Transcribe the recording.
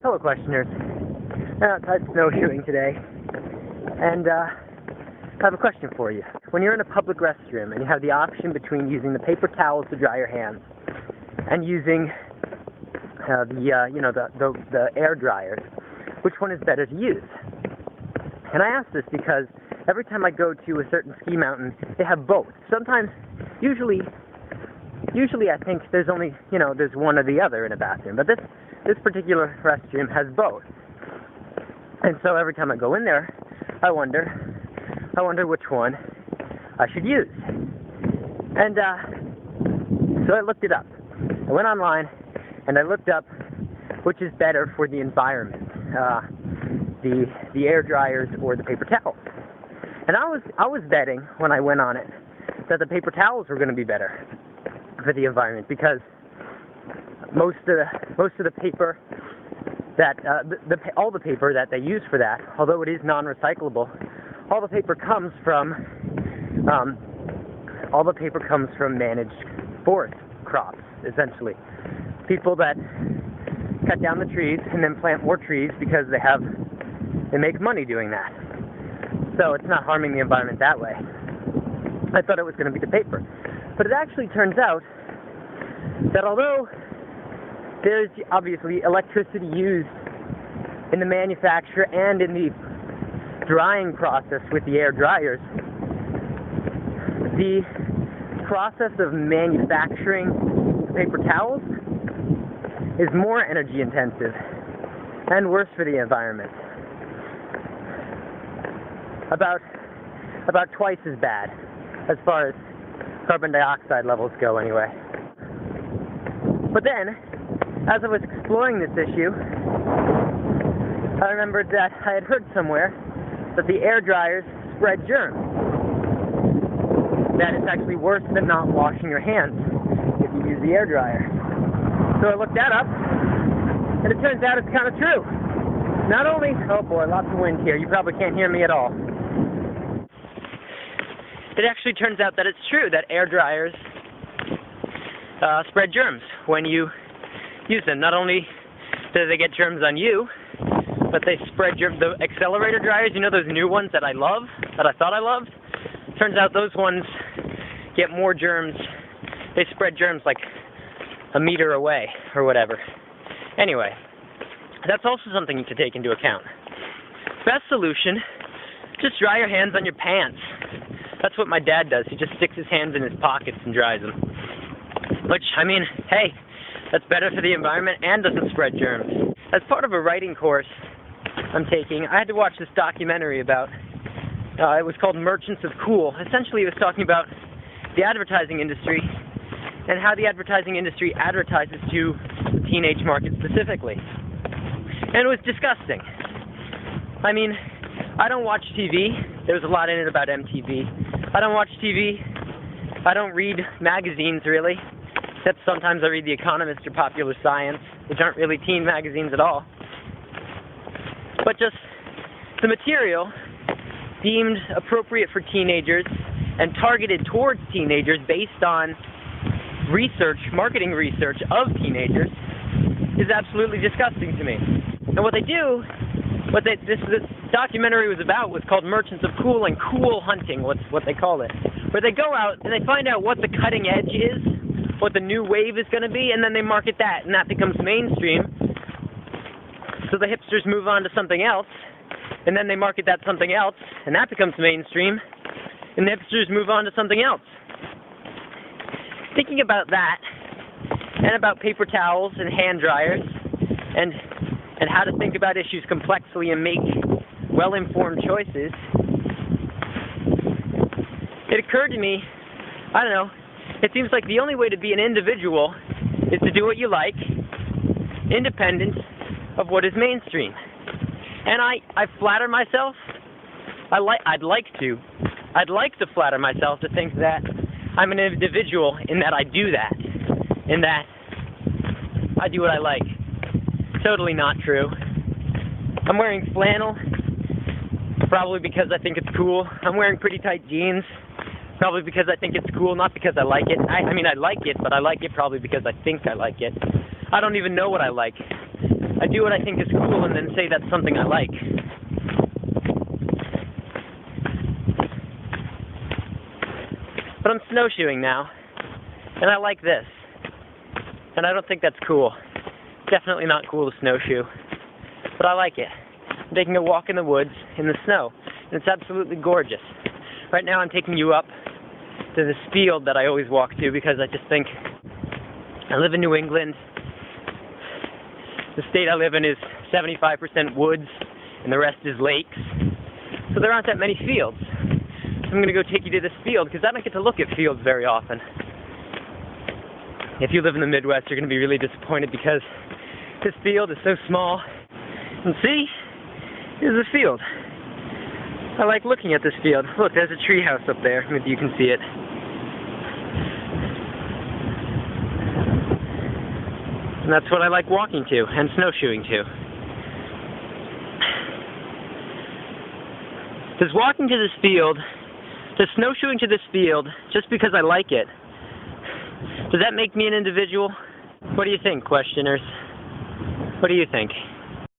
Hello, questioners. Outside snowshoeing today, and I have a question for you. When you're in a public restroom and you have the option between using the paper towels to dry your hands and using the air dryers, which one is better to use? And I ask this because every time I go to a certain ski mountain, they have both. Sometimes, usually I think there's only, there's one or the other in a bathroom, but this particular restroom has both. And so every time I go in there, I wonder which one I should use. And so I looked it up. I went online and I looked up which is better for the environment, the air dryers or the paper towels. And I was betting when I went on it that the paper towels were going to be better for the environment, because most of the paper that all the paper that they use for that, although it is non-recyclable, all the paper comes from managed forest crops, essentially. People that cut down the trees and then plant more trees because they make money doing that. So it's not harming the environment that way. I thought it was going to be the paper, but it actually turns out that although there's obviously electricity used in the manufacture and in the drying process with the air dryers, the process of manufacturing paper towels is more energy intensive and worse for the environment. About twice as bad as far as carbon dioxide levels go anyway. But then, as I was exploring this issue, I remembered that I had heard somewhere that the air dryers spread germs. That it's actually worse than not washing your hands if you use the air dryer. So I looked that up, and it turns out it's kind of true. Not only, oh boy, lots of wind here, you probably can't hear me at all. It actually turns out that it's true that air dryers spread germs when you use them. Not only do they get germs on you, but they spread germs. The accelerator dryers, those new ones that I love, that I thought I loved? Turns out those ones get more germs. They spread germs like a meter away or whatever. Anyway, that's also something to take into account. Best solution, just dry your hands on your pants. That's what my dad does. He just sticks his hands in his pockets and dries them. Which, hey, that's better for the environment and doesn't spread germs. As part of a writing course I'm taking, I had to watch this documentary about, it was called Merchants of Cool. Essentially, it was talking about the advertising industry and how the advertising industry advertises to the teenage market specifically. And it was disgusting. I don't watch TV. There was a lot in it about MTV. I don't watch TV. I don't read magazines, really. Except sometimes I read The Economist or Popular Science, which aren't really teen magazines at all. But just the material deemed appropriate for teenagers and targeted towards teenagers based on marketing research of teenagers, is absolutely disgusting to me. And this documentary was about was called Merchants of Cool and Cool Hunting, what they call it, where they go out and they find out what the cutting edge is, what the new wave is going to be, and then they market that, and that becomes mainstream. So the hipsters move on to something else, and then they market that something else, and that becomes mainstream, and the hipsters move on to something else. Thinking about that, and about paper towels and hand dryers, and how to think about issues complexly and make well-informed choices, it occurred to me, it seems like the only way to be an individual is to do what you like, independent of what is mainstream. And I flatter myself, I'd like to flatter myself to think that I'm an individual in that I do that, in that I do what I like. Totally not true. I'm wearing flannel, probably because I think it's cool. I'm wearing pretty tight jeans, probably because I think it's cool, not because I like it. I like it, but I like it probably because I think I like it. I don't even know what I like. I do what I think is cool and then say that's something I like. But I'm snowshoeing now, and I like this. And I don't think that's cool. Definitely not cool to snowshoe. But I like it. I'm taking a walk in the woods in the snow, and it's absolutely gorgeous. Right now I'm taking you up to this field that I always walk to because I just think I live in New England. The state I live in is 75% woods, and the rest is lakes. So there aren't that many fields. So I'm going to go take you to this field because I don't get to look at fields very often. If you live in the Midwest, you're going to be really disappointed because this field is so small. And see? Here's the field. I like looking at this field. Look, there's a tree house up there. Maybe you can see it. And that's what I like walking to and snowshoeing to. Does walking to this field, does snowshoeing to this field, just because I like it, does that make me an individual? What do you think, questioners? What do you think?